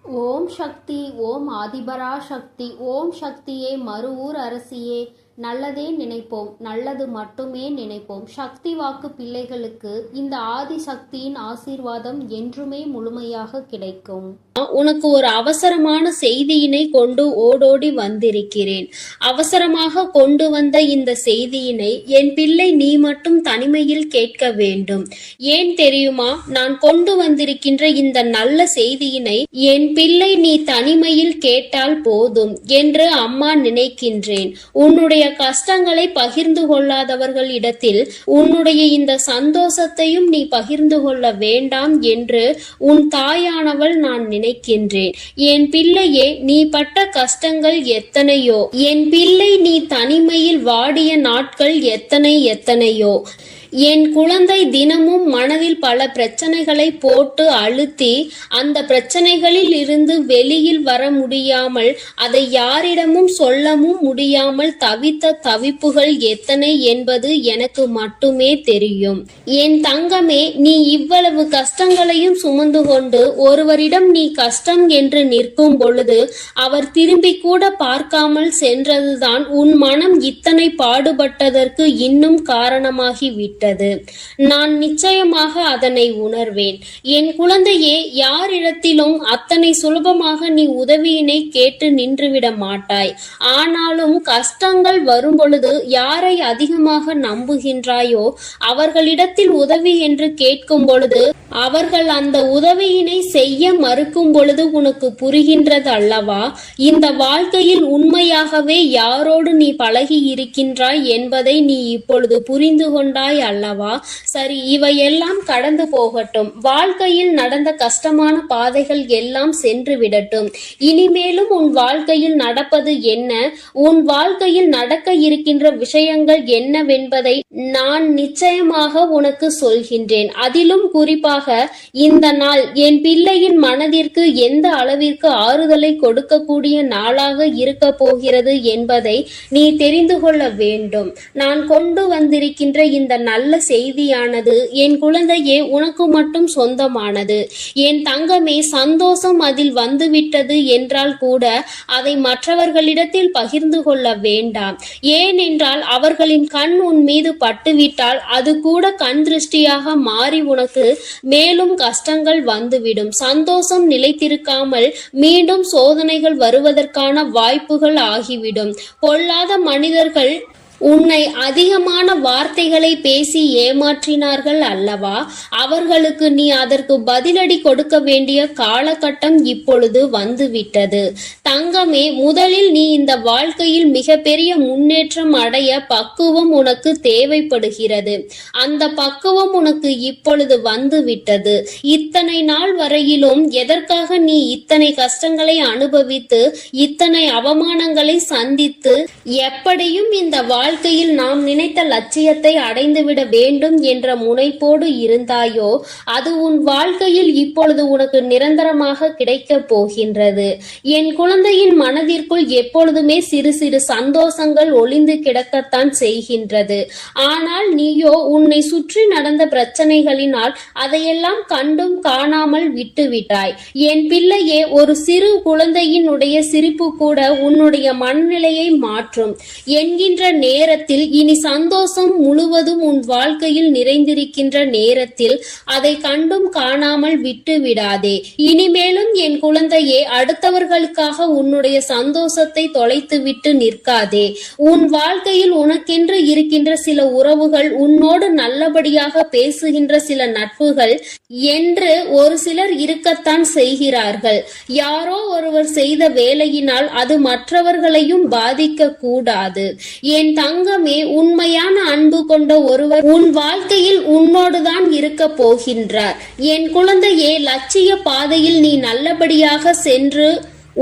ஓம் சக்தி. ஓம் ஆதிபரா சக்தி. ஓம் சக்தியே, மறுவூர் அரசியே, நல்லதே நினைப்போம், நல்லது மட்டுமே நினைப்போம். சக்தி வாக்கு பிள்ளைகளுக்கு இந்த ஆதி சக்தியின் ஆசீர்வாதம் என்றுமே முழுமையாக கிடைக்கும். உனக்கு ஒரு அவசரமான செய்தியினை கொண்டு ஓடோடி வந்திருக்கிறேன். அவசரமாக கொண்டு வந்த இந்த செய்தியினை என் பிள்ளை நீ மட்டும் தனிமையில் கேட்க வேண்டும். ஏன் தெரியுமா? நான் கொண்டு வந்திருக்கின்ற இந்த நல்ல செய்தியினை என் பிள்ளை நீ தனிமையில் கேட்டால் போதும் என்று அம்மா நினைக்கின்றேன். உன்னுடைய கஷ்டங்களை பகிர்ந்து கொள்ளாதவர்களிடத்தில் உன்னுடைய இந்த சந்தோஷத்தையும் நீ பகிர்ந்து கொள்ள வேண்டாம் என்று உன் தாயானவள் நான் நினைக்கின்றேன். என் பிள்ளையே, நீ பட்ட கஷ்டங்கள் எத்தனையோ, என் பிள்ளை நீ தனிமையில் வாடிய நாட்கள் எத்தனையோ. என் குழந்தை தினமும் மனதில் பல பிரச்சனைகளை போட்டு அழுத்தி அந்த பிரச்சனைகளில் இருந்து வெளியில் வர முடியாமல் அதை யாரிடமும் சொல்லவும் முடியாமல் தவித்த தவிப்புகள் எத்தனை என்பது எனக்கு மட்டுமே தெரியும். என் தங்கமே, நீ இவ்வளவு கஷ்டங்களையும் சுமந்து கொண்டு ஒருவரிடம் நீ கஷ்டம் என்று நிற்கும் பொழுது அவர் திரும்பி கூட பார்க்காமல் சென்றதுதான் உன் மனம் இத்தனை பாடுபட்டதற்கு இன்னும் காரணமாகிவிட்டது. நான் நிச்சயமாக அதனை உணர்வேன். என் குழந்தையே, யாரிடத்திலும் அத்தனை சுலபமாக நீ உதவியினை கேட்டு நின்றுவிட மாட்டாய். ஆனாலும் கஷ்டங்கள் வரும் பொழுது யாரை அதிகமாக நம்புகின்றாயோ அவர்களிடத்தில் உதவி என்று கேட்கும் பொழுது அவர்கள் அந்த உதவியினை செய்ய மறுக்கும் பொழுது உனக்கு புரிகின்றது அல்லவா? இந்த வாழ்க்கையில் உண்மையாகவே யாரோடு நீ பழகி இருக்கின்றாய் என்பதை நீ இப்பொழுது புரிந்து கொண்டாய் அல்லவா? சரி, இவையெல்லாம் கடந்து போகட்டும். வாழ்க்கையில் நடந்த கஷ்டமான பாதைகள் எல்லாம் சென்று விடட்டும். இனிமேலும் உன் வாழ்க்கையில் நடப்பது என்ன, உன் வாழ்க்கையில் நடக்க இருக்கின்ற விஷயங்கள் என்னவென்பதை நான் நிச்சயமாக உனக்கு சொல்கின்றேன். அதிலும் குறிப்பாக இந்த நாள் என் பிள்ளையின் மனதிற்கு எந்த அளவிற்கு ஆறுதலை கொடுக்கக்கூடிய நாளாக இருக்க போகிறது என்பதை நீ தெரிந்து கொள்ள வேண்டும். நான் கொண்டு வந்திருக்கின்ற இந்த நல்ல செய்தியானது என் குழந்தையே உனக்கு மட்டும் சொந்தமானது. என் தங்கமே, சந்தோஷம் அதில் வந்துவிட்டது என்றால் கூட அதை மற்றவர்களிடத்தில் பகிர்ந்து கொள்ள வேண்டாம். ஏனென்றால் அவர்களின் கண் உன் மீது பட்டுவிட்டால் அது கூட கண் திருஷ்டியாக மாறி உனக்கு மேலும் கஷ்டங்கள் வந்துவிடும். சந்தோஷம் நிலைத்திருக்காமல் மீண்டும் சோதனைகள் வருவதற்கான வாய்ப்புகள் ஆகிவிடும். பொல்லாத மனிதர்கள் உன்னை அதிகமான வார்த்தைகளை பேசி ஏமாற்றினார்கள் அல்லவா? அவர்களுக்கு நீ அதற்கு பதிலடி கொடுக்க வேண்டிய காலகட்டம் இப்பொழுது வந்துவிட்டது. தங்கமே, முதலில் நீ இந்த வாழ்க்கையில் மிகப்பெரிய முன்னேற்றம் அடைய பக்குவம் உனக்கு தேவைப்படுகிறது. அந்த பக்குவம் உனக்கு இப்பொழுது வந்துவிட்டது. இத்தனை நாள் வரையிலும் எதற்காக நீ இத்தனை கஷ்டங்களை அனுபவித்து இத்தனை அவமானங்களை சந்தித்து எப்படியும் இந்த வாழ்க்கையில் நாம் நினைத்த லட்சியத்தை அடைந்துவிட வேண்டும் என்ற முனைப்போடு இருந்தாயோ அது உன் வாழ்க்கையில் இப்பொழுது உனக்கு நிரந்தரமாக கிடைக்க போகின்றது. என் குழந்தையின் மனதிற்குள் எப்பொழுதுமே சிறு சிறு சந்தோஷங்கள் ஒளிந்து கிடக்கத்தான் செய்கின்றது. ஆனால் நீயோ உன்னை சுற்றி நடந்த பிரச்சனைகளினால் அதையெல்லாம் கண்டும் காணாமல் விட்டுவிட்டாய். என் பிள்ளையே, ஒரு சிறு குழந்தையினுடைய சிரிப்பு கூட உன்னுடைய மனநிலையை மாற்றும் என்கின்ற நேரத்தில் இனி சந்தோஷம் முழுவதும் உன் வாழ்க்கையில் நிறைந்திருக்கின்ற நேரத்தில் அதை கண்டும் காணாமல் விட்டு விடாதே. இனிமேலும் என் குழந்தையே, அடுத்தவர்களுக்காக உன்னுடைய சந்தோஷத்தை தொலைத்து விட்டு நிற்காதே. உன் வாழ்க்கையில் உனக்கென்று இருக்கின்ற சில உறவுகள், உன்னோடு நல்லபடியாக பேசுகின்ற சில நட்புகள் என்று ஒரு சிலர் இருக்கத்தான் செய்கிறார்கள். யாரோ ஒருவர் செய்த வேலையினால் அது மற்றவர்களையும் பாதிக்க கூடாது. என் தங்கமே, உண்மையான அன்பு கொண்ட ஒருவர் உன் வாழ்க்கையில் உன்னோடுதான் இருக்க போகின்றார். என் குழந்தையே, லட்சிய பாதையில் நீ நல்லபடியாக சென்று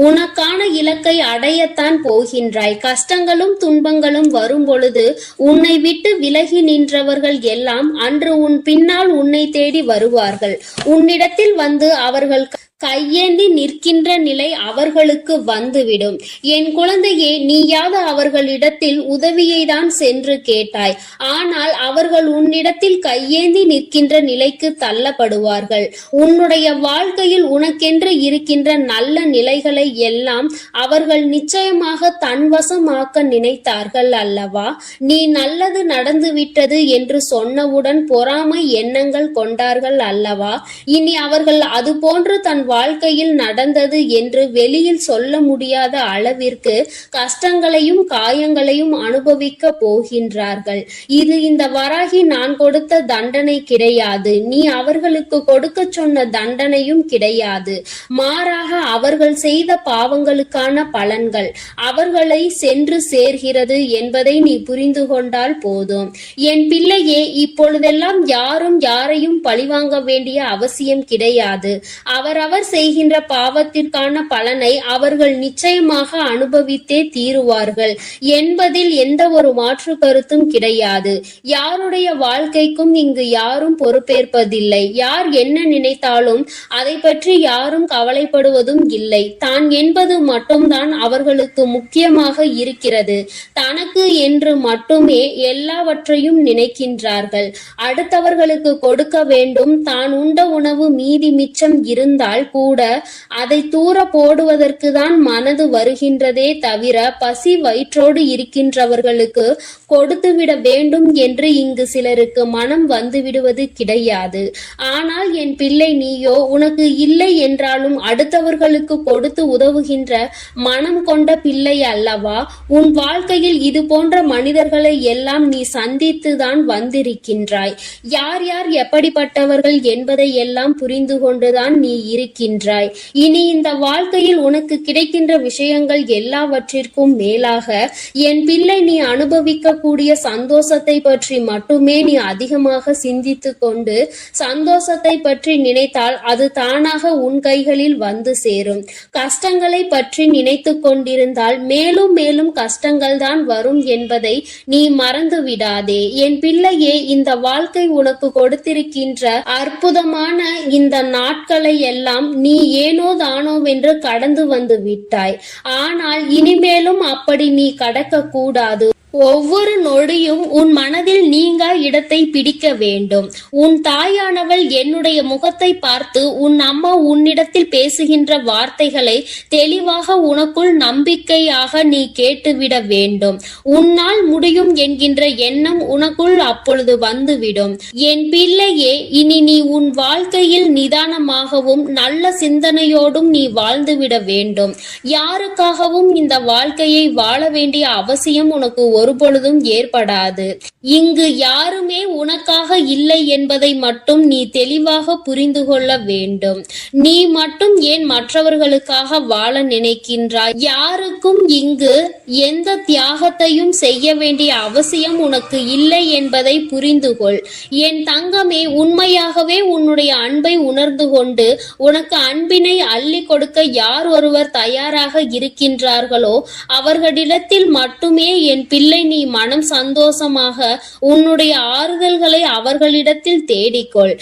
உனக்கான இலக்கை அடையத்தான் போகின்றாய். கஷ்டங்களும் துன்பங்களும் வரும் பொழுது உன்னை விட்டு விலகி நின்றவர்கள் எல்லாம் அன்று உன் பின்னால் உன்னை தேடி வருவார்கள். உன்னிடத்தில் வந்து அவர்கள் கையேந்தி நிற்கின்ற நிலை அவர்களுக்கு வந்துவிடும். என் குழந்தையே, நீயாவது அவர்களிடத்தில் உதவியை தான் சென்று கேட்டாய். ஆனால் அவர்கள் உன்னிடத்தில் கையேந்தி நிற்கின்ற நிலைக்கு தள்ளப்படுவார்கள். உன்னுடைய வாழ்க்கையில் உனக்கென்று இருக்கின்ற நல்ல நிலைகளை எல்லாம் அவர்கள் நிச்சயமாக தன்வசமாக்க நினைத்தார்கள் அல்லவா? நீ நல்லது நடந்துவிட்டது என்று சொன்னவுடன் பொறாமை எண்ணங்கள் கொண்டார்கள் அல்லவா? இனி அவர்கள் அது போன்று தன் வாழ்க்கையில் நடந்தது என்று வெளியில் சொல்ல முடியாத அளவிற்கு கஷ்டங்களையும் காயங்களையும் அனுபவிக்க போகின்றார்கள். இது இந்த வராகி நான் கொடுத்த தண்டனை கிடையாது. நீ அவர்களுக்கு கொடுக்க சொன்ன தண்டனையும் கிடையாது. மாறாக அவர்கள் செய்த பாவங்களுக்கான பலன்கள் அவர்களை சென்று சேர்கிறது என்பதை நீ புரிந்து கொண்டால் போதும். என் பிள்ளையே, இப்பொழுதெல்லாம் யாரும் யாரையும் பழிவாங்க வேண்டிய அவசியம் கிடையாது. அவரவர் செய்கின்ற பாவத்திற்கான பலனை அவர்கள் நிச்சயமாக அனுபவித்தே தீருவார்கள் என்பதில் எந்த ஒரு மாற்று கருத்தும் கிடையாது. யாருடைய வாழ்க்கைக்கும் இங்கு யாரும் பொறுப்பேற்பதில்லை. யார் என்ன நினைத்தாலும் அதை பற்றி யாரும் கவலைப்படுவதும் இல்லை. தான் என்பது மட்டும்தான் அவர்களுக்கு முக்கியமாக இருக்கிறது. தனக்கு என்று மட்டுமே எல்லாவற்றையும் நினைக்கின்றார்கள். அடுத்தவர்களுக்கு கொடுக்க வேண்டும். தான் உண்ட உணவு மீதி மிச்சம் இருந்தால் கூட அதை தூர போடுவதற்கு தான் மனது வருகின்றதே தவிர பசி வயிற்றோடு இருக்கின்றவர்களுக்கு கொடுத்துவிட வேண்டும் என்று இங்கு சிலருக்கு மனம் வந்துவிடுவது கிடையாது. ஆனால் என் பிள்ளை, நீயோ உனக்கு இல்லை என்றாலும் அடுத்தவர்களுக்கு கொடுத்து உதவுகின்ற மனம் கொண்ட பிள்ளை அல்லவா? உன் வாழ்க்கையில் இது போன்ற மனிதர்களை எல்லாம் நீ சந்தித்துதான் வந்திருக்கின்றாய். யார் யார் எப்படிப்பட்டவர்கள் என்பதை எல்லாம் புரிந்து கொண்டுதான் நீ இருக்கின்றாய். இனி இந்த வாழ்க்கையில் உனக்கு கிடைக்கின்ற விஷயங்கள் எல்லாவற்றிற்கும் மேலாக என் பிள்ளை, நீ அனுபவிக்கக்கூடிய சந்தோஷத்தை பற்றி மட்டுமே நீ அதிகமாக சிந்தித்து கொண்டு சந்தோஷத்தை பற்றி நினைத்தால் அது தானாக உன் கைகளில் வந்து சேரும். கஷ்டங்களை பற்றி நினைத்து கொண்டிருந்தால் மேலும் மேலும் கஷ்டங்கள் தான் வரும் என்பதை நீ மறந்து விடாதே. என் பிள்ளையே, இந்த வாழ்க்கை உனக்கு கொடுத்திருக்கின்ற அற்புதமான இந்த நாட்களை எல்லாம் நீ ஏனோ தானோவென்று கடந்து வந்து விட்டாய். ஆனால் இனிமேலும் அப்படி நீ கடக்க கூடாது. ஒவ்வொரு நொடியும் உன் மனதில் நீங்கா இடத்தை பிடிக்க வேண்டும். உன் தாயானவள் என்னுடைய முகத்தை பார்த்து உன் அம்மா உன்னிடத்தில் பேசுகின்ற வார்த்தைகளை தெளிவாக உனக்குள் நம்பிக்கையாக நீ கேட்டுவிட வேண்டும். உன்னால் முடியும் என்கின்ற எண்ணம் உனக்குள் அப்பொழுது வந்துவிடும். என் பிள்ளையே, இனி நீ உன் வாழ்க்கையில் நிதானமாகவும் நல்ல சிந்தனையோடும் நீ வாழ்ந்துவிட வேண்டும். யாருக்காகவும் இந்த வாழ்க்கையை வாழ வேண்டிய அவசியம் உனக்கு ஒருபொழுதும் ஏற்படாது. இங்கு யாருமே உனக்காக இல்லை என்பதை மட்டும் நீ தெளிவாக புரிந்து கொள்ள வேண்டும். நீ மட்டும் ஏன் மற்றவர்களுக்காக வாழ நினைக்கின்றாய்? யாருக்கும் இங்கு எந்த தியாகத்தையும் செய்ய வேண்டிய அவசியம் உனக்கு இல்லை என்பதை புரிந்து கொள். என் தங்கமே, உண்மையாகவே உன்னுடைய அன்பை உணர்ந்து கொண்டு உனக்கு அன்பினை அள்ளி கொடுக்க யார் ஒருவர் தயாராக இருக்கின்றார்களோ அவர்களிடத்தில் மட்டுமே என் பிள்ளை நீ மனம் சந்தோஷமாக உன்னுடைய ஆறுதல்களை அவர்களிடத்தில் தேடிக்கொள்.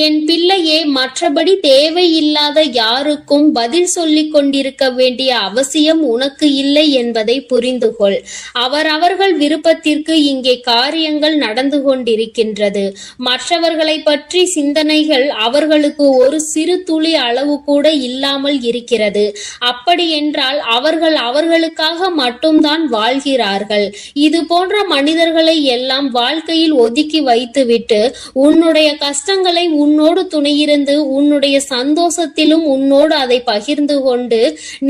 என் பிள்ளையே, மற்றபடி தேவையில்லாத யாருக்கும் பதில் சொல்லிக் கொண்டிருக்க வேண்டிய அவசியம் உனக்கு இல்லை என்பதை புரிந்து கொள். அவரவர்கள் விருப்பத்திற்கு இங்கே காரியங்கள் நடந்து கொண்டிருக்கின்றது. மற்றவர்களை பற்றி சிந்தனைகள் அவர்களுக்கு ஒரு சிறு துளி அளவு கூட இல்லாமல் இருக்கிறது. அப்படி என்றால் அவர்கள் அவர்களுக்காக மட்டும்தான் வாழ்கிறார்கள். இது போன்ற மனிதர்களை எல்லாம் வாழ்க்கையில் ஒதுக்கி வைத்துவிட்டு உன்னுடைய கஷ்டங்களை உன்னோடு துணையிருந்து உன்னுடைய சந்தோஷத்திலும் உன்னோடு அதை பகிர்ந்து கொண்டு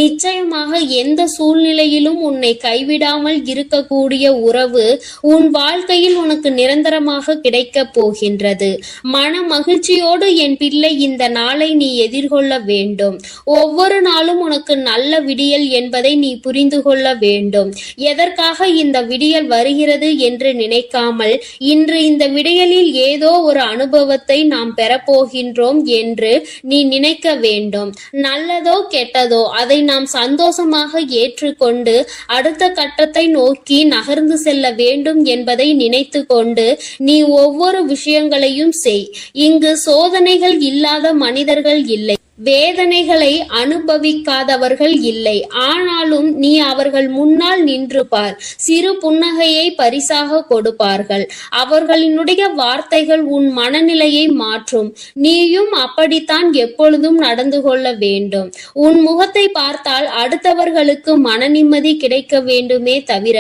நிச்சயமாக எந்த சூழ்நிலையிலும் உன்னை கைவிடாமல் இருக்கக்கூடிய உறவு உன் வாழ்க்கையில் உனக்கு நிரந்தரமாக கிடைக்கப் போகின்றது. மன மகிழ்ச்சியோடு என் பிள்ளை இந்த நாளை நீ எதிர்கொள்ள வேண்டும். ஒவ்வொரு நாளும் உனக்கு நல்ல விடியல் என்பதை நீ புரிந்து கொள்ள வேண்டும். எதற்காக இந்த விடியல் வருகிறது என்று நினைக்காமல் இன்று இந்த விடியலில் ஏதோ ஒரு அனுபவத்தை நாம் பெறப்போகின்றோம் என்று நீ நினைக்க வேண்டும். நல்லதோ கெட்டதோ அதை நாம் சந்தோஷமாக ஏற்றுக்கொண்டு அடுத்த கட்டத்தை நோக்கி நகர்ந்து செல்ல வேண்டும் என்பதை நினைத்து கொண்டு நீ ஒவ்வொரு விஷயங்களையும் செய். இங்கு சோதனைகள் இல்லாத மனிதர்கள் இல்லை. வேதனைகளை அனுபவிக்காதவர்கள் இல்லை. ஆனாலும் நீ அவர்கள் முன்னால் நின்று பார். சிறு புன்னகையை பரிசாக கொடுப்பார்கள். அவர்களினுடைய வார்த்தைகள் உன் மனநிலையை மாற்றும். நீயும் அப்படித்தான் எப்பொழுதும் நடந்து கொள்ள வேண்டும். உன் முகத்தை பார்த்தால் அடுத்தவர்களுக்கு மன நிம்மதி கிடைக்க வேண்டுமே தவிர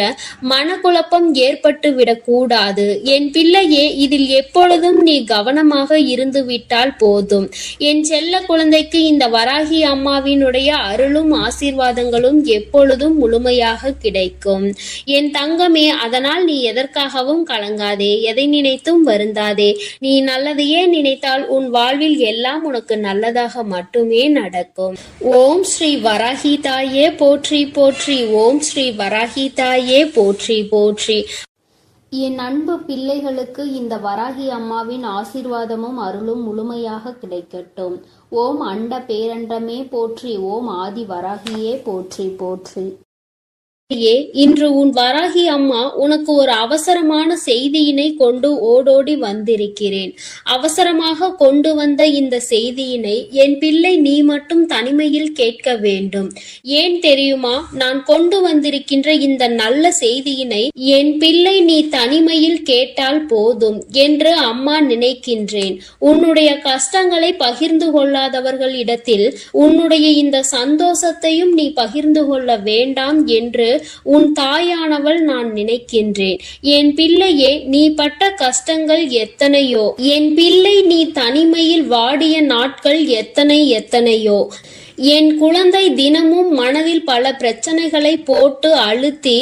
மனக்குழப்பம் ஏற்பட்டு விடக்கூடாது. என் பிள்ளையே, இதில் எப்பொழுதும் நீ கவனமாக இருந்து விட்டால் போதும். என் செல்ல குழந்தை இந்த வராகி அம்மாவினுடைய அருளும் ஆசீர்வாதங்களும் எப்பொழுதும் முழுமையாக கிடைக்கும். என் தங்கமே, அதனால் நீ எதற்காகவும் கலங்காதே, எதை நினைத்தும் வருந்தாதே. நீ நல்லதையே நினைத்தால் உன் வாழ்வில் எல்லாம் உனக்கு நல்லதாக மட்டுமே நடக்கும். ஓம் ஸ்ரீ வராகி தாயே போற்றி போற்றி. ஓம் ஸ்ரீ வராகி தாயே போற்றி போற்றி. என் அன்பு பிள்ளைகளுக்கு இந்த வராகி அம்மாவின் ஆசீர்வாதமும் அருளும் முழுமையாக கிடைக்கட்டும். ஓம் அண்ட பேரண்டமே போற்றி. ஓம் ஆதி வராகியே போற்றி போற்றி. இன்று உன் வராகி அம்மா உனக்கு ஒரு அவசரமான செய்தியினை கொண்டு ஓடோடி வந்திருக்கிறேன். அவசரமாக கொண்டு வந்த இந்த செய்தியினை என் பிள்ளை நீ மட்டும் தனிமையில் கேட்க வேண்டும். ஏன் தெரியுமா? நான் கொண்டு வந்திருக்கின்ற இந்த நல்ல செய்தியினை என் பிள்ளை நீ தனிமையில் கேட்டால் போதும் என்று அம்மா நினைக்கின்றேன். உன்னுடைய கஷ்டங்களை பகிர்ந்து கொள்ளாதவர்களிடத்தில் உன்னுடைய இந்த சந்தோஷத்தையும் நீ பகிர்ந்து கொள்ள வேண்டாம் என்று உன் தாயானவள் நான் நினைக்கின்றேன். என் பிள்ளையே, நீ பட்ட கஷ்டங்கள் எத்தனையோ. என் பிள்ளை நீ தனிமையில் வாடிய நாட்கள் எத்தனையோ. என் குழந்தை தினமும் மனதில் பல பிரச்சனைகளை போட்டு அழுத்தி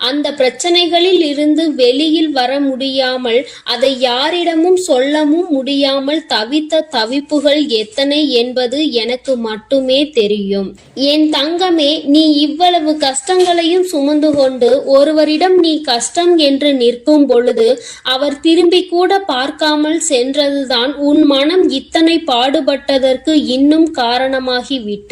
அந்த பிரச்சனைகளில் இருந்து வெளியில் வர முடியாமல் அதை யாரிடமும் சொல்லவும் முடியாமல் தவித்த தவிப்புகள் எத்தனை என்பது எனக்கு மட்டுமே தெரியும். என் தங்கமே, நீ இவ்வளவு கஷ்டங்களையும் சுமந்து கொண்டு ஒருவரிடம் நீ கஷ்டம் என்று நிற்கும் பொழுது அவர் திரும்பி கூட பார்க்காமல் சென்றதுதான் உன் மனம் இத்தனை பாடுபட்டதற்கு இன்னும் காரணமாகிவிட்டது.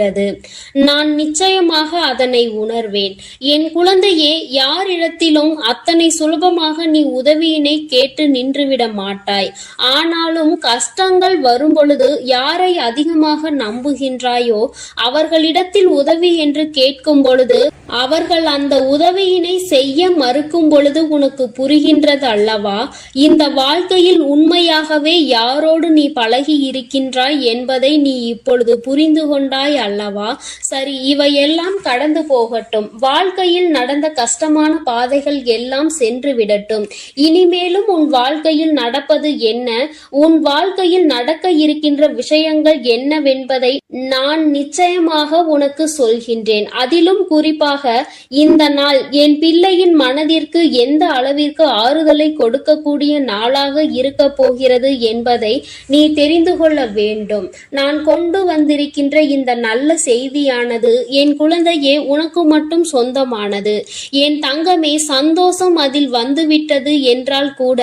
நான் நிச்சயமாக அதனை உணர்வேன். என் குழந்தையே, யாரிடத்திலும் அத்தனை சுலபமாக நீ உதவியினை கேட்டு நின்றுவிட மாட்டாய். ஆனாலும் கஷ்டங்கள் வரும் பொழுது யாரை அதிகமாக நம்புகின்றாயோ அவர்களிடத்தில் உதவி என்று கேட்கும் பொழுது அவர்கள் அந்த உதவியினை செய்ய மறுக்கும் பொழுது உனக்கு புரிகின்றது அல்லவா? இந்த வாழ்க்கையில் உண்மையாகவே யாரோடு நீ பழகி இருக்கின்றாய் என்பதை நீ இப்பொழுது புரிந்து கொண்டாய் அல்லவா? சரி, இவையெல்லாம் கடந்து போகட்டும். வாழ்க்கையில் நடந்த கஷ்டமான பாதைகள் எல்லாம் சென்று விடட்டும். இனிமேலும் உன் வாழ்க்கையில் நடப்பது என்ன, உன் வாழ்க்கையில் நடக்க இருக்கின்ற விஷயங்கள் என்னவென்பதை நான் நிச்சயமாக உனக்கு சொல்கின்றேன். அதிலும் குறிப்பாக இந்த நாள் என் பிள்ளையின் மனதிற்கு எந்த அளவிற்கு ஆறுதலை கொடுக்கக்கூடிய நாளாக இருக்க போகிறது என்பதை நீ தெரிந்து கொள்ள வேண்டும். நான் கொண்டு வந்திருக்கின்ற இந்த நல்ல செய்தியானது என் குழந்தையே உனக்கு மட்டும் சொந்தமானது. என் தங்கமே, சந்தோஷம் அதில் வந்துவிட்டது என்றால் கூட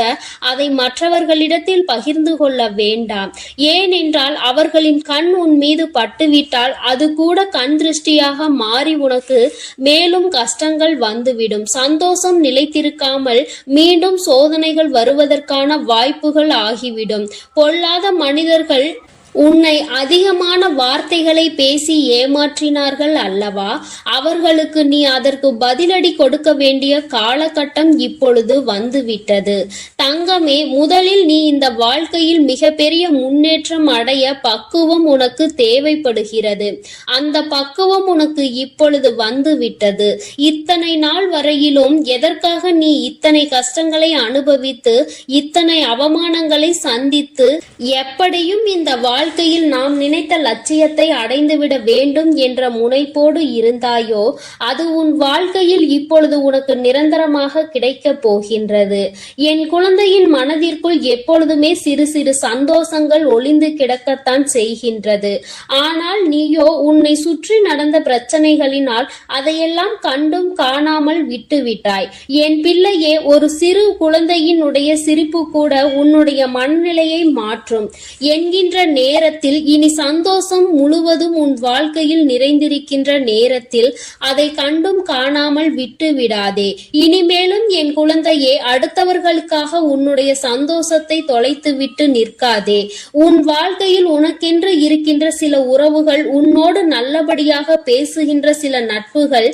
அதை மற்றவர்களிடத்தில் பகிர்ந்து கொள்ள வேண்டாம். ஏனென்றால் அவர்களின் கண் உன் மீது பட்டுவிட்டால் அது கூட கண் திருஷ்டியாக மாறி உனக்கு மேலும் கஷ்டங்கள் வந்துவிடும். சந்தோஷம் நிலைத்திருக்காமல் மீண்டும் சோதனைகள் வருவதற்கான வாய்ப்புகள் ஆகிவிடும். பொல்லாத மனிதர்கள் உன்னை அதிகமான வார்த்தைகளை பேசி ஏமாற்றினார்கள் அல்லவா? அவர்களுக்கு நீ அதற்கு பதிலடி கொடுக்க வேண்டிய காலகட்டம் இப்பொழுது வந்துவிட்டது. தங்கமே, முதலில் நீ இந்த வாழ்க்கையில் மிகப்பெரிய முன்னேற்றம் அடைய பக்குவம் உனக்கு தேவைப்படுகிறது. அந்த பக்குவம் உனக்கு இப்பொழுது வந்துவிட்டது. இத்தனை நாள் வரையிலும் எதற்காக நீ இத்தனை கஷ்டங்களை அனுபவித்து இத்தனை அவமானங்களை சந்தித்து எப்படியும் இந்த வாழ்க்கையில் நாம் நினைத்த லட்சியத்தை அடைந்துவிட வேண்டும் என்ற முனைப்போடு இருந்தாயோ அது உன் வாழ்க்கையில் இப்பொழுது உனக்கு நிரந்தரமாக கிடைக்கப் போகின்றது. என் குழந்தையின் மனதிற்குள் எப்பொழுதுமே சிறு சிறு சந்தோஷங்கள் ஒளிந்து கிடக்கத்தான் செய்கின்றது. ஆனால் நீயோ உன்னை சுற்றி நடந்த பிரச்சனைகளினால் அதையெல்லாம் கண்டும் காணாமல் விட்டுவிட்டாய். என் பிள்ளையே, ஒரு சிறு குழந்தையினுடைய சிரிப்பு கூட உன்னுடைய மனநிலையை மாற்றும் என்கின்ற நேரத்தில், இனி சந்தோஷம் முழுவதும் உன் வாழ்க்கையில் நிறைந்திருக்கின்ற நேரத்தில் அதை கண்டும் காணாமல் விட்டு விடாதே. இனிமேலும் என் குழந்தையே, அடுத்தவர்களுக்காக உன்னுடைய சந்தோஷத்தை தொலைத்து விட்டு நிற்காதே. உன் வாழ்க்கையில் உனக்கென்று இருக்கின்ற சில உறவுகள், உன்னோடு நல்லபடியாக பேசுகின்ற சில நட்புகள்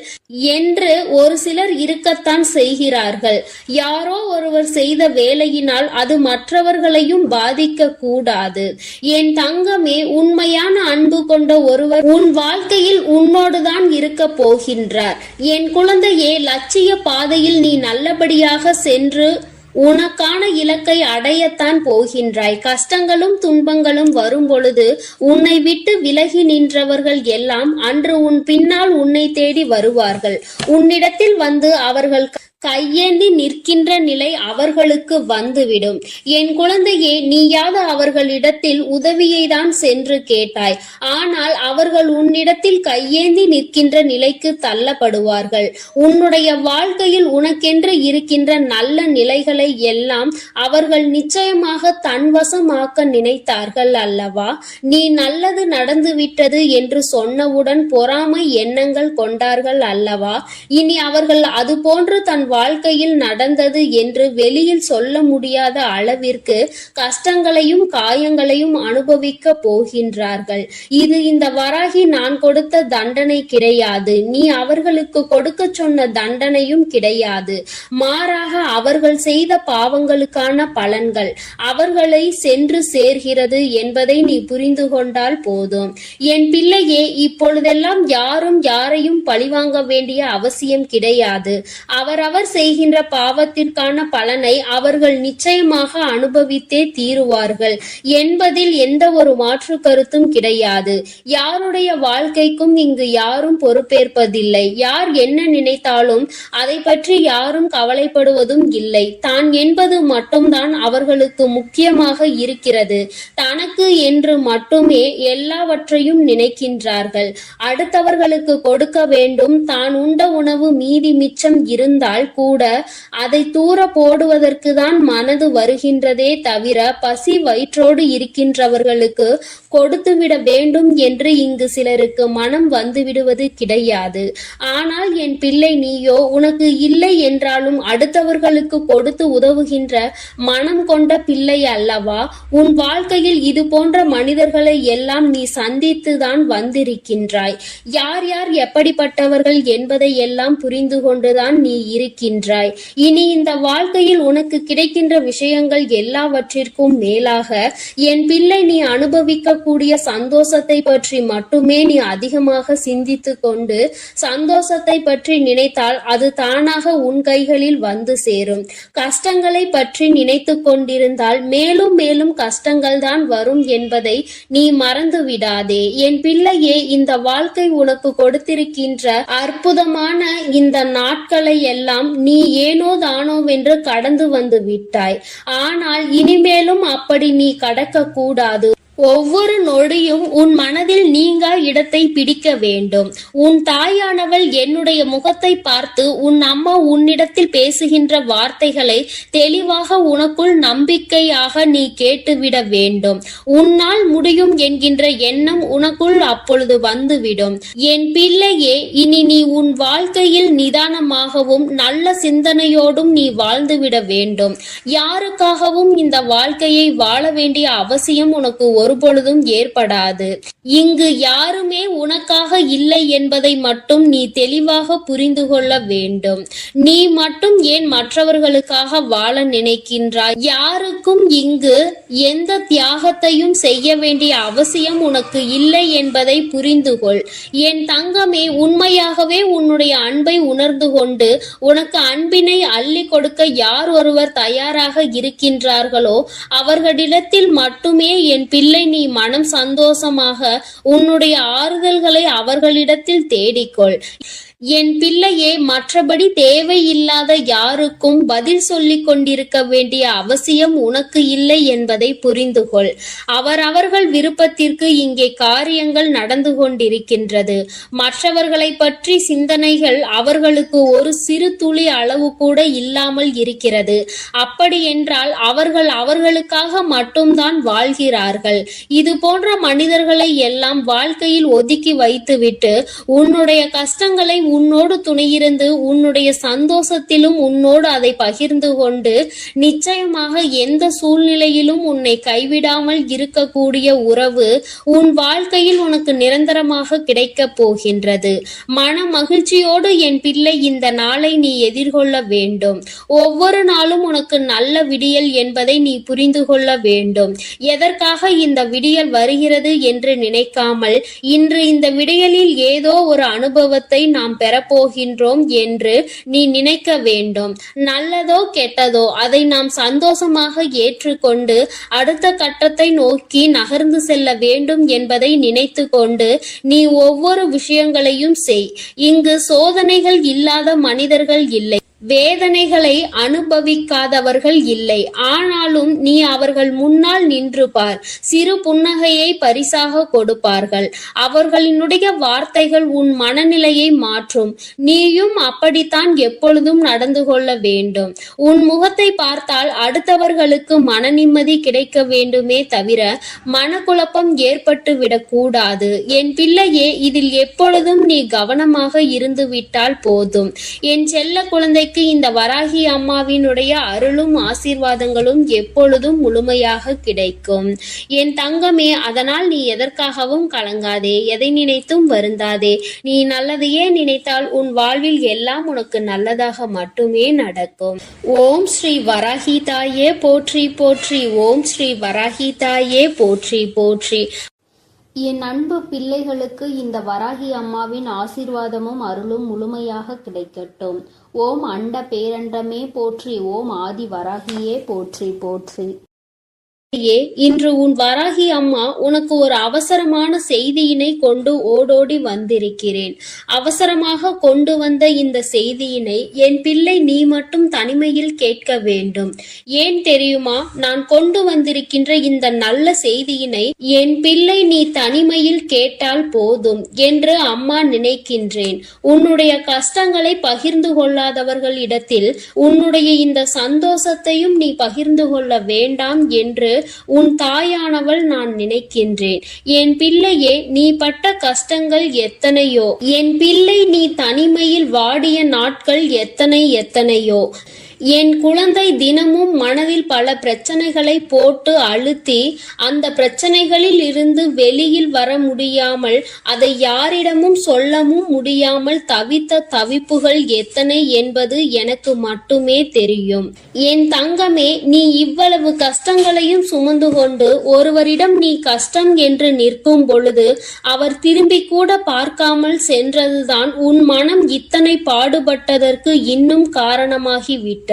என்று ஒரு சிலர் இருக்கத்தான் செய்கிறார்கள். யாரோ ஒருவர் செய்த வேலையினால் அது மற்றவர்களையும் பாதிக்க கூடாது. என் தங்கமே, உண்மையான அன்பு கொண்ட ஒருவர் உன் வாழ்க்கையில் உன்னோடுதான் இருக்க போகின்றார். என் குழந்தையே, லட்சிய பாதையில் நீ நல்லபடியாக சென்று உனக்கான இலக்கை அடையத்தான் போகின்றாய். கஷ்டங்களும் துன்பங்களும் வரும் பொழுது உன்னை விட்டு விலகி நின்றவர்கள் எல்லாம் அன்று உன் பின்னால் உன்னை தேடி வருவார்கள். உன்னிடத்தில் வந்து அவர்கள் கையேந்தி நிற்கின்ற நிலை அவர்களுக்கு வந்துவிடும். என் குழந்தையே, நீயாவது அவர்களிடத்தில் உதவியை தான் சென்று கேட்டாய். ஆனால் அவர்கள் உன்னிடத்தில் கையேந்தி நிற்கின்ற நிலைக்கு தள்ளப்படுவார்கள். உன்னுடைய வாழ்க்கையில் உனக்கென்று இருக்கின்ற நல்ல நிலைகளை எல்லாம் அவர்கள் நிச்சயமாக தன்வசமாக்க நினைத்தார்கள் அல்லவா? நீ நல்லது நடந்துவிட்டது என்று சொன்னவுடன் பொறாமை எண்ணங்கள் கொண்டார்கள் அல்லவா? இனி அவர்கள் அது போன்று தன் வாழ்க்கையில் நடந்தது என்று வெளியில் சொல்ல முடியாத அளவிற்கு கஷ்டங்களையும் காயங்களையும் அனுபவிக்க போகின்றார்கள். இது இந்த வராகி நான் கொடுத்த தண்டனை கிடையாது. நீ அவர்களுக்கு கொடுக்க சொன்ன தண்டனையும் கிடையாது. மாறாக அவர்கள் செய்த பாவங்களுக்கான பலன்கள் அவர்களை சென்று சேர்கிறது என்பதை நீ புரிந்து கொண்டால் போதும். என் பிள்ளையே, இப்பொழுதெல்லாம் யாரும் யாரையும் பழிவாங்க வேண்டிய அவசியம் கிடையாது. அவரவர் செய்கின்ற பாவத்திற்கான பலனை அவர்கள் நிச்சயமாக அனுபவித்தே தீருவார்கள் என்பதில் எந்த ஒரு மாற்று கருத்தும் கிடையாது. யாருடைய வாழ்க்கைக்கும் இங்கு யாரும் பொறுப்பேற்பதில்லை. யார் என்ன நினைத்தாலும் அதை பற்றி யாரும் கவலைப்படுவதும் இல்லை. தான் என்பது மட்டும்தான் அவர்களுக்கு முக்கியமாக இருக்கிறது. தனக்கு என்று மட்டுமே எல்லாவற்றையும் நினைக்கின்றார்கள். அடுத்தவர்களுக்கு கொடுக்க வேண்டும். தான் உண்ட உணவு மீதி மிச்சம் இருந்தால் கூட அதை தூர போடுவதற்கு தான் மனது வருகின்றதே தவிர பசி வயிற்றோடு இருக்கின்றவர்களுக்கு கொடுத்துவிட வேண்டும் என்று இங்கு சிலருக்கு மனம் வந்துவிடுவது கிடையாது. ஆனால் என் பிள்ளை, நீயோ உனக்கு இல்லை என்றாலும் அடுத்தவர்களுக்கு கொடுத்து உதவுகின்ற மனம் கொண்ட பிள்ளை அல்லவா? உன் வாழ்க்கையில் இது போன்ற மனிதர்களை எல்லாம் நீ சந்தித்துதான் வந்திருக்கின்றாய். யார் யார் எப்படிப்பட்டவர்கள் என்பதை எல்லாம் புரிந்து கொண்டுதான் நீ இருக்கின்றாய். இனி இந்த வாழ்க்கையில் உனக்கு கிடைக்கின்ற விஷயங்கள் எல்லாவற்றிற்கும் மேலாக என் பிள்ளை, நீ அனுபவிக்க கூடிய சந்தோஷத்தை பற்றி மட்டுமே நீ அதிகமாக சிந்தித்து கொண்டு சந்தோஷத்தை பற்றி நினைத்தால் அது தானாக உன் கைகளில் வந்து சேரும். கஷ்டங்களை பற்றி நினைத்து கொண்டிருந்தால் மேலும் மேலும் கஷ்டங்கள் தான் வரும் என்பதை நீ மறந்து விடாதே. என் பிள்ளையே, இந்த வாழ்க்கை உனக்கு கொடுத்திருக்கின்ற அற்புதமான இந்த நாட்களை எல்லாம் நீ ஏனோ தானோவென்று கடந்து வந்து விட்டாய். ஆனால் இனிமேலும் அப்படி நீ கடக்க கூடாது. ஒவ்வொரு நொடியும் உன் மனதில் நீங்கா இடத்தை பிடிக்க வேண்டும். உன் தாயானவள் என்னுடைய முகத்தை பார்த்து உன் அம்மா உன்னிடத்தில் பேசுகின்ற வார்த்தைகளை தெளிவாக உனக்குள் நம்பிக்கையாக நீ கேட்டுவிட வேண்டும். உன்னால் முடியும் என்கின்ற எண்ணம் உனக்குள் அப்பொழுது வந்துவிடும். என் பிள்ளையே, இனி நீ உன் வாழ்க்கையில் நிதானமாகவும் நல்ல சிந்தனையோடும் நீ வாழ்ந்துவிட வேண்டும். யாருக்காகவும் இந்த வாழ்க்கையை வாழ வேண்டிய அவசியம் உனக்கு ஒருபொழுதும் ஏற்படாது. இங்கு யாருமே உனக்காக இல்லை என்பதை மட்டும் நீ தெளிவாக புரிந்து கொள்ள வேண்டும். நீ மட்டும் ஏன் மற்றவர்களுக்காக வாழ நினைக்கின்றாய்? யாருக்கும் இங்கு எந்த தியாகத்தையும் செய்ய வேண்டிய அவசியம் உனக்கு இல்லை என்பதை புரிந்து கொள். என் தங்கமே, உண்மையாகவே உன்னுடைய அன்பை உணர்ந்து கொண்டு உனக்கு அன்பினை அள்ளி கொடுக்க யார் ஒருவர் தயாராக இருக்கின்றார்களோ அவர்களிடத்தில் மட்டுமே என் பிள்ளை நீ மனம் சந்தோஷமாக உன்னுடைய ஆறுதல்களை அவர்களிடத்தில் தேடிக்கொள். என் பிள்ளையே, மற்றபடி தேவையில்லாத யாருக்கும் பதில் சொல்லிக் கொண்டிருக்க வேண்டிய அவசியம் உனக்கு இல்லை என்பதை புரிந்து கொள். அவரவர்கள் விருப்பத்திற்கு இங்கே காரியங்கள் நடந்து கொண்டிருக்கின்றது. மற்றவர்களை பற்றி சிந்தனைகள் அவர்களுக்கு ஒரு சிறு துளி அளவு கூட இல்லாமல் இருக்கிறது. அப்படியென்றால் அவர்கள் அவர்களுக்காக மட்டும்தான் வாழ்கிறார்கள். இது போன்ற மனிதர்களை எல்லாம் வாழ்க்கையில் ஒதுக்கி வைத்துவிட்டு உன்னுடைய கஷ்டங்களை உன்னோடு துணையிருந்து உன்னுடைய சந்தோஷத்திலும் உன்னோடு அதை பகிர்ந்து கொண்டு நிச்சயமாக எந்த சூழ்நிலையிலும் உன்னை கைவிடாமல் இருக்கக்கூடிய உறவு உன் வாழ்க்கையில் உனக்கு நிரந்தரமாக கிடைக்கப் போகின்றது. மன மகிழ்ச்சியோடு என் பிள்ளை இந்த நாளை நீ எதிர்கொள்ள வேண்டும். ஒவ்வொரு நாளும் உனக்கு நல்ல விடியல் என்பதை நீ புரிந்து கொள்ள வேண்டும். எதற்காக இந்த விடியல் வருகிறது என்று நினைக்காமல் இன்று இந்த விடியலில் ஏதோ ஒரு அனுபவத்தை நாம் பெறப்போகின்றோம் என்று நீ நினைக்க வேண்டும். நல்லதோ கெட்டதோ அதை நாம் சந்தோஷமாக ஏற்றுக்கொண்டு அடுத்த கட்டத்தை நோக்கி நகர்ந்து செல்ல வேண்டும் என்பதை நினைத்து கொண்டு நீ ஒவ்வொரு விஷயங்களையும் செய். இங்கு சோதனைகள் இல்லாத மனிதர்கள் இல்லை, வேதனைகளை அனுபவிக்காதவர்கள் இல்லை. ஆனாலும் நீ அவர்கள் முன்னால் நின்று பார். சிறு புன்னகையை பரிசாக கொடுப்பார்கள். அவர்களினுடைய வார்த்தைகள் உன் மனநிலையை மாற்றும். நீயும் அப்படித்தான் எப்பொழுதும் நடந்து கொள்ள வேண்டும். உன் முகத்தை பார்த்தால் அடுத்தவர்களுக்கு மன நிம்மதி கிடைக்க வேண்டுமே தவிர மனக்குழப்பம் ஏற்பட்டு விடக்கூடாது. என் பிள்ளையே, இதில் எப்பொழுதும் நீ கவனமாக இருந்து விட்டால் போதும். என் செல்ல குழந்தை இந்த வராகி அம்மாவினுடைய அருளும் ஆசீர்வாதங்களும் எப்பொழுதும் முழுமையாக கிடைக்கும். என் தங்கமே, அதனால் நீ எதற்காகவும் கலங்காதே, எதை நினைத்தும் வருந்தாதே. நீ நல்லதையே நினைத்தால் உன் வாழ்வில் எல்லாம் உனக்கு நல்லதாக மட்டுமே நடக்கும். ஓம் ஸ்ரீ வராகி தாயே போற்றி போற்றி. ஓம் ஸ்ரீ வராகி தாயே போற்றி போற்றி. என் அன்பு பிள்ளைகளுக்கு இந்த வராகி அம்மாவின் ஆசீர்வாதமும் அருளும் முழுமையாக கிடைக்கட்டும். ஓம் அண்ட பேரண்டமே போற்றி. ஓம் ஆதி வராகியே போற்றி போற்றி. இன்று உன் வராகி அம்மா உனக்கு ஒரு அவசரமான செய்தியினை கொண்டு ஓடோடி வந்திருக்கிறேன். அவசரமாக கொண்டு வந்த இந்த செய்தியினை என் பிள்ளை நீ மட்டும் தனிமையில் கேட்க வேண்டும். ஏன் தெரியுமா? நான் கொண்டு வந்திருக்கின்ற இந்த நல்ல செய்தியினை என் பிள்ளை நீ தனிமையில் கேட்டால் போதும் என்று அம்மா நினைக்கின்றேன். உன்னுடைய கஷ்டங்களை பகிர்ந்து கொள்ளாதவர்களிடத்தில் உன்னுடைய இந்த சந்தோஷத்தையும் நீ பகிர்ந்து கொள்ள வேண்டாம் என்று உன் தாயானவள் நான் நினைக்கின்றேன். என் பிள்ளையே, நீ பட்ட கஷ்டங்கள் எத்தனையோ, என் பிள்ளை நீ தனிமையில் வாடிய நாட்கள் எத்தனையோ. என் குழந்தை தினமும் மனதில் பல பிரச்சனைகளை போட்டு அழுத்தி அந்த பிரச்சனைகளில் இருந்து வெளியில் வர முடியாமல் அதை யாரிடமும் சொல்லவும் முடியாமல் தவித்த தவிப்புகள் எத்தனை என்பது எனக்கு மட்டுமே தெரியும். என் தங்கமே, நீ இவ்வளவு கஷ்டங்களையும் சுமந்து கொண்டு ஒருவரிடம் நீ கஷ்டம் என்று நிற்கும் பொழுது அவர் திரும்பி கூட பார்க்காமல் சென்றதுதான் உன் மனம் இத்தனை பாடுபட்டதற்கு இன்னும் காரணமாகிவிட்டது.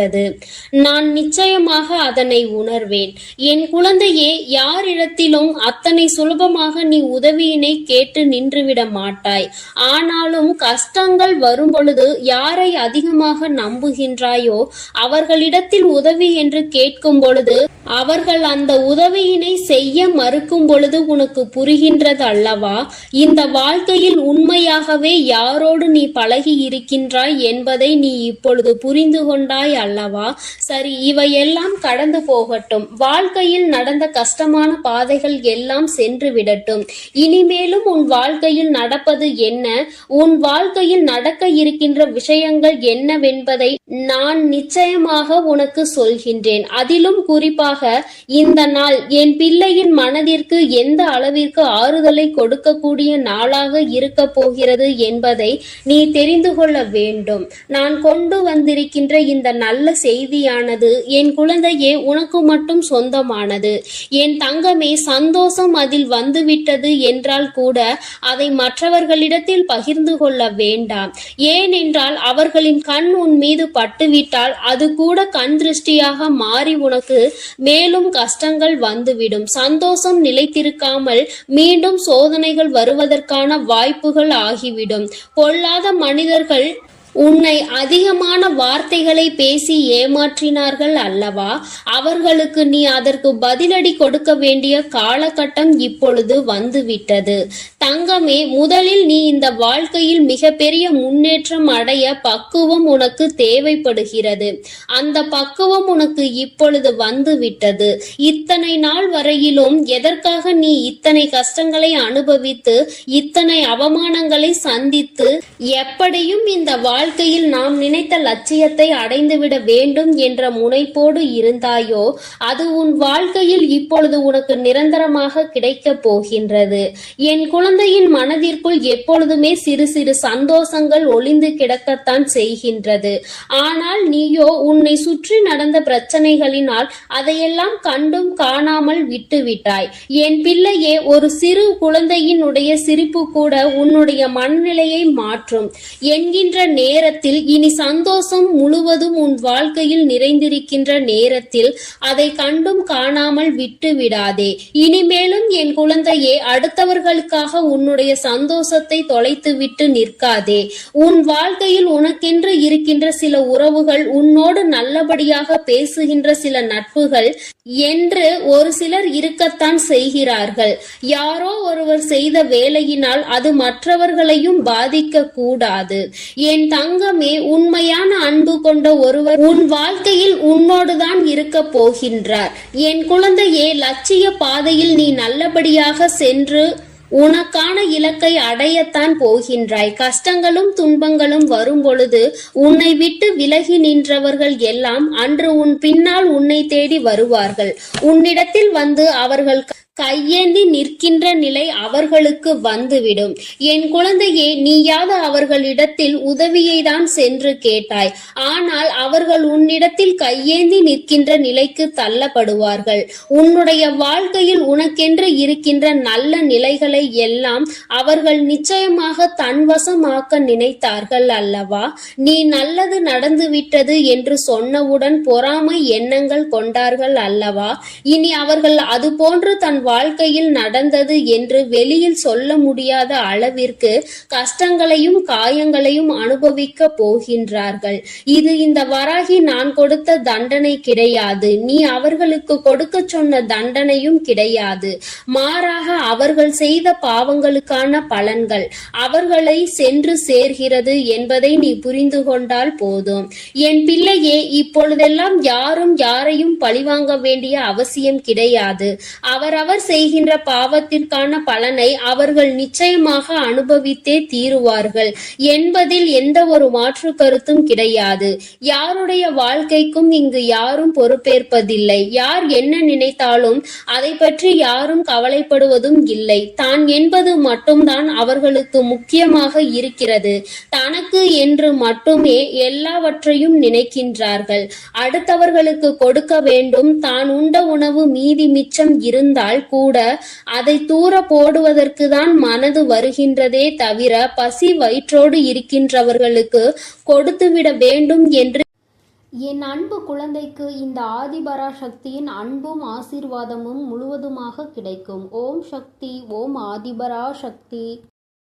நான் நிச்சயமாக அதனை உணர்வேன். என் குழந்தையே, யாரிடத்திலும் அத்தனை சுலபமாக நீ உதவியினை கேட்டு நின்றுவிட மாட்டாய். ஆனாலும் கஷ்டங்கள் வரும் பொழுது யாரை அதிகமாக நம்புகின்றாயோ அவர்களிடத்தில் உதவி என்று கேட்கும் பொழுது அவர்கள் அந்த உதவியினை செய்ய மறுக்கும் பொழுது உனக்கு புரிகின்றது அல்லவா? இந்த வாழ்க்கையில் உண்மையாகவே யாரோடு நீ பழகி இருக்கின்றாய் என்பதை நீ இப்பொழுது புரிந்து கொண்டாய் அல்லவா? சரி, இவையெல்லாம் கடந்து போகட்டும். வாழ்க்கையில் நடந்த கஷ்டமான பாதைகள் எல்லாம் சென்று விடட்டும். இனிமேலும் உன் வாழ்க்கையில் நடப்பது என்ன, உன் வாழ்க்கையில் நடக்க இருக்கின்ற விஷயங்கள் என்னவென்பதை நான் நிச்சயமாக உனக்கு சொல்கின்றேன். அதிலும் குறிப்பாக இந்த நாள் என் பிள்ளையின் மனதிற்கு எந்த அளவிற்கு ஆறுதலை கொடுக்கக்கூடிய நாளாக இருக்க போகிறது என்பதை நீ தெரிந்து கொள்ள வேண்டும். நான் கொண்டு வந்திருக்கின்ற இந்த நல்ல நல்ல செய்தியானது. என் குழந்தையே, உனக்கு மட்டும் சொந்தமானது. என் தங்கமே, சந்தோஷம் அதில் வந்துவிட்டது என்றால் கூட அதை மற்றவர்களிடத்தில் பகிர்ந்து கொள்ள வேண்டாம். ஏனென்றால் அவர்களின் கண் உன் மீது பட்டுவிட்டால் அது கூட கண் திருஷ்டியாக மாறி உனக்கு மேலும் கஷ்டங்கள் வந்துவிடும். சந்தோஷம் நிலைத்திருக்காமல் மீண்டும் சோதனைகள் வருவதற்கான வாய்ப்புகள் ஆகிவிடும். பொல்லாத மனிதர்கள் உன்னை அதிகமான வார்த்தைகளை பேசி ஏமாற்றினார்கள் அல்லவா? அவர்களுக்கு நீ அதற்கு பதிலடி கொடுக்க வேண்டிய காலகட்டம் இப்பொழுது வந்துவிட்டது. தங்கமே, முதலில் நீ இந்த வாழ்க்கையில் மிகப்பெரிய முன்னேற்றம் அடைய பக்குவம் உனக்கு தேவைப்படுகிறது. அந்த பக்குவம் உனக்கு இப்பொழுது வந்துவிட்டது. இத்தனை நாள் வரையிலும் எதற்காக நீ இத்தனை கஷ்டங்களை அனுபவித்து இத்தனை அவமானங்களை சந்தித்து எப்படியும் இந்த வாழ்க்கையில் நாம் நினைத்த லட்சியத்தை அடைந்துவிட வேண்டும் என்ற முனைப்போடு இருந்தாயோ, அது உன் வாழ்க்கையில் இப்பொழுது உனக்கு நிரந்தரமாக கிடைக்கப் போகின்றது. என் குழந்தையின் மனதிற்குள் எப்பொழுதுமே சிறு சிறு சந்தோஷங்கள் ஒளிந்து கிடக்கத்தான் செய்கின்றது. ஆனால் நீயோ உன்னை சுற்றி நடந்த பிரச்சனைகளினால் அதையெல்லாம் கண்டும் காணாமல் விட்டுவிட்டாய். என் பிள்ளையே, ஒரு சிறு குழந்தையினுடைய சிரிப்பு கூட உன்னுடைய மனநிலையை மாற்றும் என்கின்ற நேரத்தில், இனி சந்தோஷம் முழுவதும் உன் வாழ்க்கையில் நிறைந்திருக்கின்ற நேரத்தில் அதை கண்டும் காணாமல் விட்டு விடாதே. இனிமேலும் என் குழந்தையே, அடுத்தவர்களுக்காக உன்னுடைய சந்தோஷத்தை தொலைத்துவிட்டு நிற்காதே. உன் வாழ்க்கையில் உனக்கென்று இருக்கின்ற சில உறவுகள், உன்னோடு நல்லபடியாக பேசுகின்ற சில நட்புகள் என்று ஒரு சிலர் இருக்கத்தான் செய்கிறார்கள். யாரோ ஒருவர் செய்த வேலையினால் அது மற்றவர்களையும் பாதிக்க கூடாது. என் தங்கமே, உண்மையான அன்பு கொண்ட ஒருவர் உன் வாழ்க்கையில் உன்னோடுதான் இருக்க போகின்றார். என் குழந்தையே, லட்சிய பாதையில் நீ நல்லபடியாக சென்று உனக்கான இலக்கை அடையத்தான் போகின்றாய். கஷ்டங்களும் துன்பங்களும் வரும் பொழுது உன்னை விட்டு விலகி நின்றவர்கள் எல்லாம் அன்று உன் பின்னால் உன்னை தேடி வருவார்கள். உன்னிடத்தில் வந்து அவர்கள் கையேந்தி நிற்கின்ற நிலை அவர்களுக்கு வந்துவிடும். என் குழந்தையே, நீயாவது அவர்களிடத்தில் உதவியை தான் சென்று கேட்டாய். ஆனால் அவர்கள் உன்னிடத்தில் கையேந்தி நிற்கின்ற நிலைக்கு தள்ளப்படுவார்கள். உன்னுடைய வாழ்க்கையில் உனக்கென்று இருக்கின்ற நல்ல நிலைகளை எல்லாம் அவர்கள் நிச்சயமாக தன்வசமாக்க நினைத்தார்கள் அல்லவா? நீ நல்லது நடந்துவிட்டது என்று சொன்னவுடன் பொறாமை எண்ணங்கள் கொண்டார்கள் அல்லவா? இனி அவர்கள் அது போன்று தன் வாழ்க்கையில் நடந்தது என்று வெளியில் சொல்ல முடியாத அளவிற்கு கஷ்டங்களையும் காயங்களையும் அனுபவிக்க போகின்றார்கள். இது இந்த வராகி நான் கொடுத்த தண்டனை கிடையாது. நீ அவர்களுக்கு கொடுக்க சொன்ன தண்டனையும் கிடையாது. மாறாக அவர்கள் செய்த பாவங்களுக்கான பலன்கள் அவர்களை சென்று சேர்கிறது என்பதை நீ புரிந்து கொண்டால் போதும். என் பிள்ளையே, இப்பொழுதெல்லாம் யாரும் யாரையும் பழிவாங்க வேண்டிய அவசியம் கிடையாது. அவரவர் செய்கின்ற பாவத்திற்கான பலனை அவர்கள் நிச்சயமாக அனுபவித்தே தீருவார்கள் என்பதில் எந்த ஒரு மாற்று கருத்தும் கிடையாது. யாருடைய வாழ்க்கைக்கும் இங்கு யாரும் பொறுப்பேற்பதில்லை. யார் என்ன நினைத்தாலும் அதை பற்றி யாரும் கவலைப்படுவதும் இல்லை. தான் என்பது மட்டும்தான் அவர்களுக்கு முக்கியமாக இருக்கிறது. தனக்கு என்று மட்டுமே எல்லாவற்றையும் நினைக்கின்றார்கள். அடுத்தவர்களுக்கு கொடுக்க வேண்டும். தான் உண்ட உணவு மீதி மிச்சம் இருந்தால் கூட அதை தூர போடுவதற்கு தான் மனது வருகின்றதே தவிர பசி வயிற்றோடு இருக்கின்றவர்களுக்கு கொடுத்துவிட வேண்டும் என்று. என் அன்பு குழந்தைக்கு இந்த ஆதிபராசக்தியின் அன்பும் ஆசீர்வாதமும் முழுவதுமாக கிடைக்கும். ஓம் சக்தி. ஓம் ஆதிபராசக்தி.